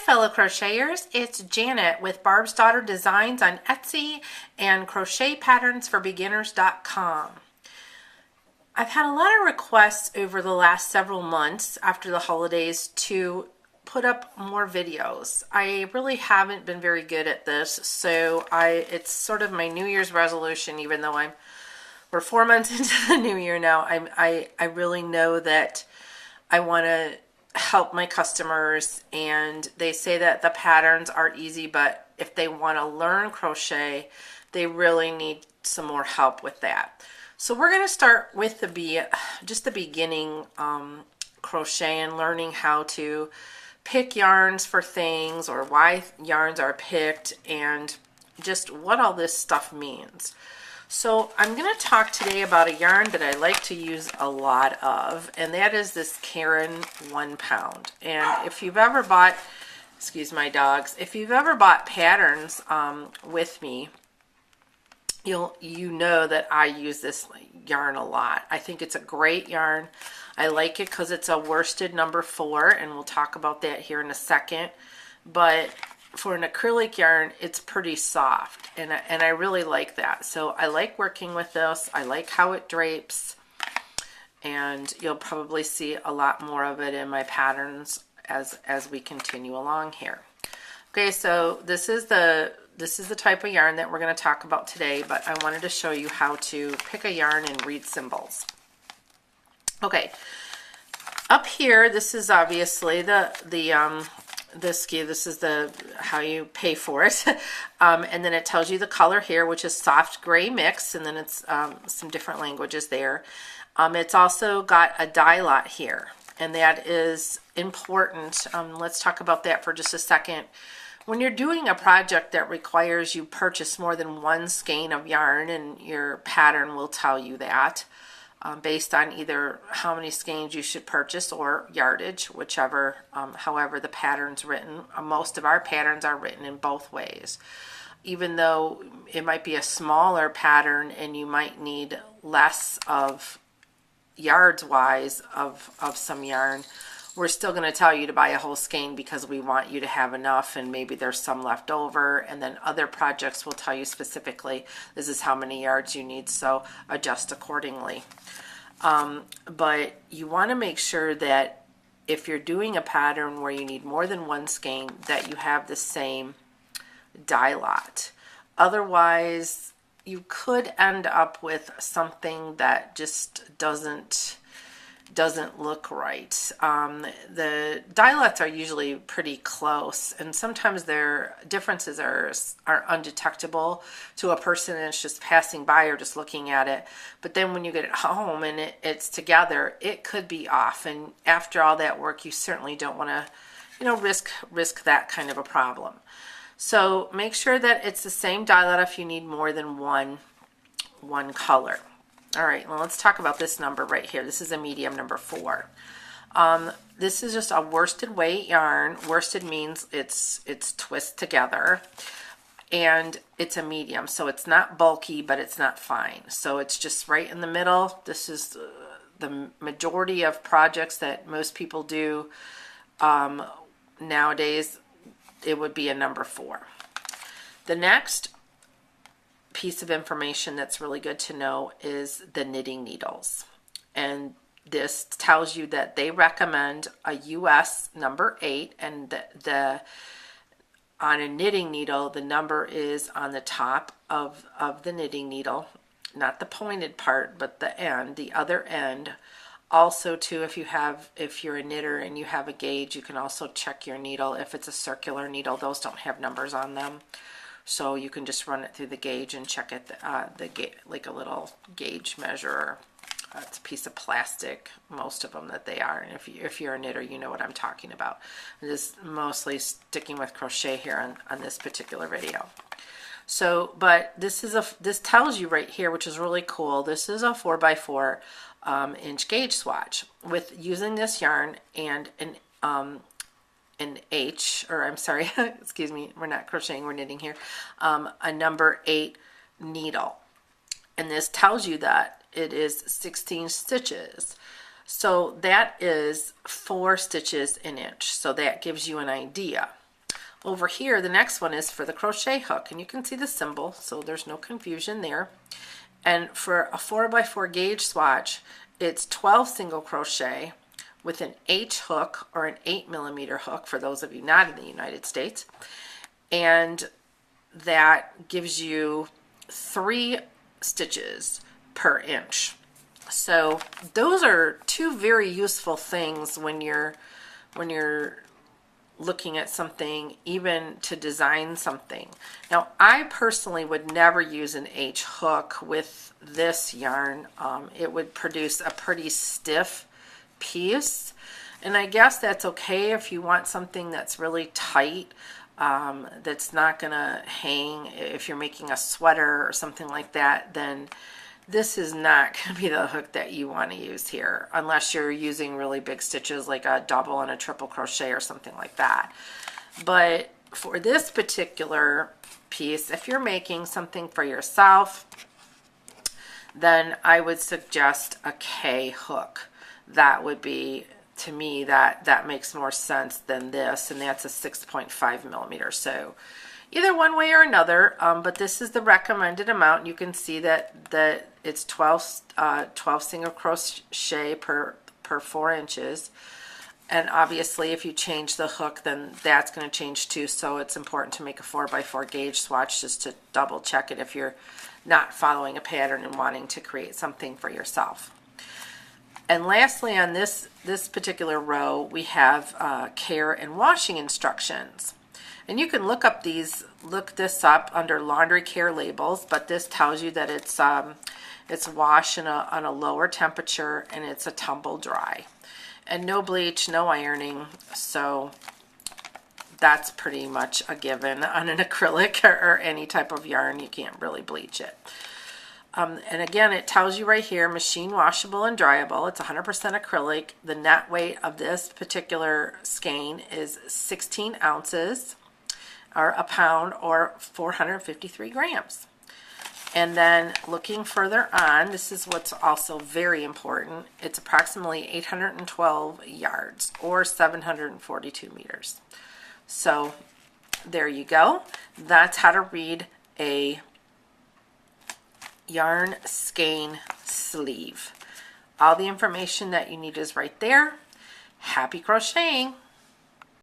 fellow crocheters, it's Janet with Barb's Daughter Designs on Etsy and crochetpatternsforbeginners.com. I've had a lot of requests over the last several months after the holidays to put up more videos. I really haven't been very good at this, so it's sort of my New Year's resolution, even though we're 4 months into the new year now. I really know that I want to help my customers, and they say that the patterns are easy, but if they want to learn crochet, they really need some more help with that. So we're going to start with just the beginning crochet and learning how to pick yarns for things, or why yarns are picked, and just what all this stuff means. So I'm going to talk today about a yarn that I like to use a lot of, and that is this Karen 1 pound. And if you've ever bought, excuse my dogs, if you've ever bought patterns with me, you know that I use this yarn a lot. I think it's a great yarn. I like it because it's a worsted number 4, and we'll talk about that here in a second. But for an acrylic yarn, it's pretty soft, and I really like that. So I like working with this. I like how it drapes, and you'll probably see a lot more of it in my patterns as we continue along here. Okay, so this is the type of yarn that we're going to talk about today, but I wanted to show you how to pick a yarn and read symbols. Okay, up here, this is obviously this is how you pay for it, and then it tells you the color here, which is soft gray mix, and then it's some different languages there. It's also got a dye lot here, and that is important. Let's talk about that for just a second. When you're doing a project that requires you purchase more than one skein of yarn, and your pattern will tell you that, based on either how many skeins you should purchase or yardage, whichever, however the pattern's written. Most of our patterns are written in both ways. Even though it might be a smaller pattern and you might need less of yards-wise of some yarn, we're still going to tell you to buy a whole skein because we want you to have enough, and maybe there's some left over, and then other projects will tell you specifically this is how many yards you need, so adjust accordingly. But you want to make sure that if you're doing a pattern where you need more than one skein, that you have the same dye lot. Otherwise, you could end up with something that just doesn't look right. The dye lots are usually pretty close, and sometimes their differences are undetectable to a person that's just passing by or just looking at it. But then when you get it home and it's together, it could be off. And after all that work, you certainly don't want to, risk that kind of a problem. So make sure that it's the same dye lot if you need more than one color. All right, well, let's talk about this number right here. This is a medium number 4. This is just a worsted weight yarn. Worsted means it's twist together, and it's a medium, so it's not bulky, but it's not fine. So it's just right in the middle. This is the majority of projects that most people do nowadays. It would be a number 4. The next piece of information that's really good to know is the knitting needles, and this tells you that they recommend a US number 8, and on a knitting needle the number is on the top of the knitting needle, not the pointed part but the other end. Also too, if you're a knitter and you have a gauge, you can also check your needle. If it's a circular needle, those don't have numbers on them. So you can just run it through the gauge and check it, like a little gauge measurer. It's a piece of plastic, most of them that they are. And if you're a knitter, you know what I'm talking about. I'm just mostly sticking with crochet here on this particular video. So, but this tells you right here, which is really cool. This is a 4x4 inch gauge swatch with using this yarn and an excuse me, we're not crocheting, we're knitting here, a number 8 needle. And this tells you that it is 16 stitches. So that is 4 stitches an inch. So that gives you an idea. over here, the next one is for the crochet hook, and you can see the symbol, so there's no confusion there. And for a 4x4 gauge swatch, it's 12 single crochet with an H hook or an 8mm hook for those of you not in the United States. And that gives you 3 stitches per inch. So those are 2 very useful things when you're looking at something, even to design something. Now, I personally would never use an H hook with this yarn. It would produce a pretty stiff piece, and I guess that's okay if you want something that's really tight, that's not gonna hang. If you're making a sweater or something like that, then this is not going to be the hook that you want to use here, unless you're using really big stitches like a double and a triple crochet or something like that. But for this particular piece, if you're making something for yourself, then I would suggest a K hook. That would be, to me, that makes more sense than this, and that's a 6.5mm. So either one way or another, but this is the recommended amount. You can see that it's 12 single crochet per 4 inches. And obviously if you change the hook, then that's going to change too. So it's important to make a 4x4 gauge swatch just to double check it if you're not following a pattern and wanting to create something for yourself. And lastly, on this particular row, we have care and washing instructions. And you can look this up under laundry care labels, but this tells you that it's washed on a lower temperature and it's a tumble dry. And no bleach, no ironing, so that's pretty much a given on an acrylic or any type of yarn. You can't really bleach it. And again, it tells you right here, machine washable and dryable. It's 100% acrylic. The net weight of this particular skein is 16 ounces. Or a pound, or 453 grams. And then looking further on, this is what's also very important. It's approximately 812 yards, or 742 meters. So there you go. That's how to read a yarn skein sleeve. All the information that you need is right there. Happy crocheting!